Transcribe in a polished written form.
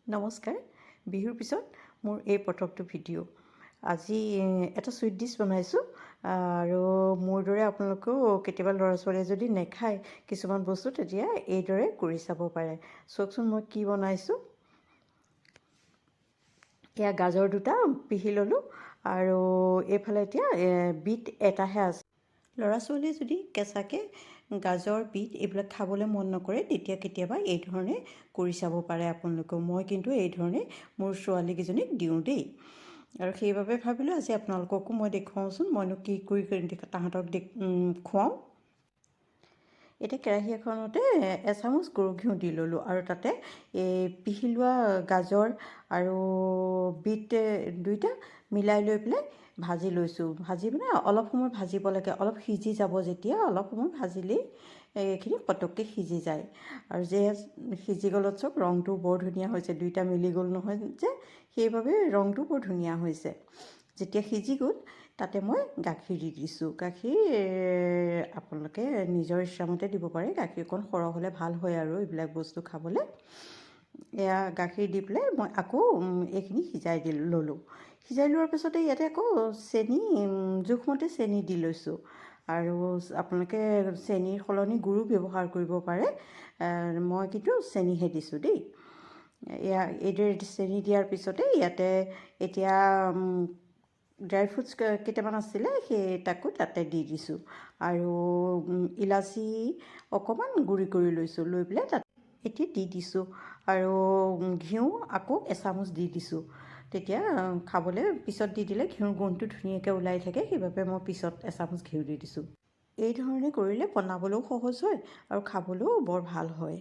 নমস্কাৰ। বিহুৰ পিছত মোৰ এই প্ৰথমটো ভিডিঅ'। আজি এটা চুইট ডিছ বনাইছোঁ আৰু মোৰ দৰে আপোনালোকেও কেতিয়াবা ল'ৰা ছোৱালীয়ে যদি নেখায় কিছুমান বস্তু তেতিয়া এইদৰে কৰি চাব পাৰে। চাওকচোন মই কি বনাইছোঁ। এয়া গাজৰ দুটা পিহি ল'লোঁ আৰু এইফালে এতিয়া বিট এটাহে আছে। ল'ৰা ছোৱালীয়ে যদি কেঁচাকৈ গাজৰ বিট এইবিলাক খাবলৈ মন নকৰে তেতিয়া কেতিয়াবা এই ধৰণে কৰি চাব পাৰে আপোনালোকেও। মই কিন্তু এই ধৰণে মোৰ ছোৱালীকেইজনীক দিওঁ দেই, আৰু সেইবাবে ভাবিলোঁ আজি আপোনালোককো মই দেখুৱাওঁচোন মইনো কি কৰি তাহাঁতক খুৱাওঁ। এতিয়া কেৰাহী এখনতে এচামুচ গৰু ঘিউ দি ল'লোঁ আৰু তাতে এই পিহি লোৱা গাজৰ আৰু বিট দুইটা মিলাই লৈ পেলাই ভাজি লৈছোঁ। ভাজি মানে অলপ সময় ভাজিব লাগে, অলপ সিজি যাব যেতিয়া অলপ সময় ভাজিলেই এইখিনি পটককৈ সিজি যায়। আৰু যে সিজি গ'লত চাওক ৰংটো বৰ ধুনীয়া হৈছে, দুইটা মিলি গ'ল নহয় যে সেইবাবে ৰংটো বৰ ধুনীয়া হৈছে। যেতিয়া সিজি গ'ল তাতে মই গাখীৰ দি দিছোঁ। গাখীৰ আপোনালোকে নিজৰ ইচ্ছামতে দিব পাৰে, গাখীৰ অকণ সৰহ হ'লে ভাল হয় আৰু এইবিলাক বস্তু খাবলৈ। এয়া গাখীৰ দি পেলাই মই আকৌ এইখিনি সিজাই ল'লোঁ। সিজাই লোৱাৰ পিছতে ইয়াতে আকৌ চেনি জোখমতে চেনি দি লৈছোঁ, আৰু আপোনালোকে চেনিৰ সলনি গুড়ো ব্যৱহাৰ কৰিব পাৰে। মই কিন্তু চেনিহে দিছোঁ দেই। এয়া এইদৰে চেনি দিয়াৰ পিছতে ইয়াতে এতিয়া ড্ৰাই ফ্ৰুটছ কেইটামান আছিলে তাকো তাতে দি দিছোঁ, আৰু ইলাচি অকণমান গুড়ি কৰি লৈছোঁ, লৈ পেলাই তাত এতিয়া দি দিছোঁ, আৰু ঘিউ আকৌ এচামুচ দি দিছোঁ। তেতিয়া খাবলৈ পিছত দি দিলে ঘিউৰ গোন্ধটো ধুনীয়াকৈ ওলাই থাকে, সেইবাবে মই পিছত এচামুচ ঘিউ দি দিছোঁ। এই ধৰণে কৰিলে বনাবলৈও সহজ হয় আৰু খাবলৈও বৰ ভাল হয়।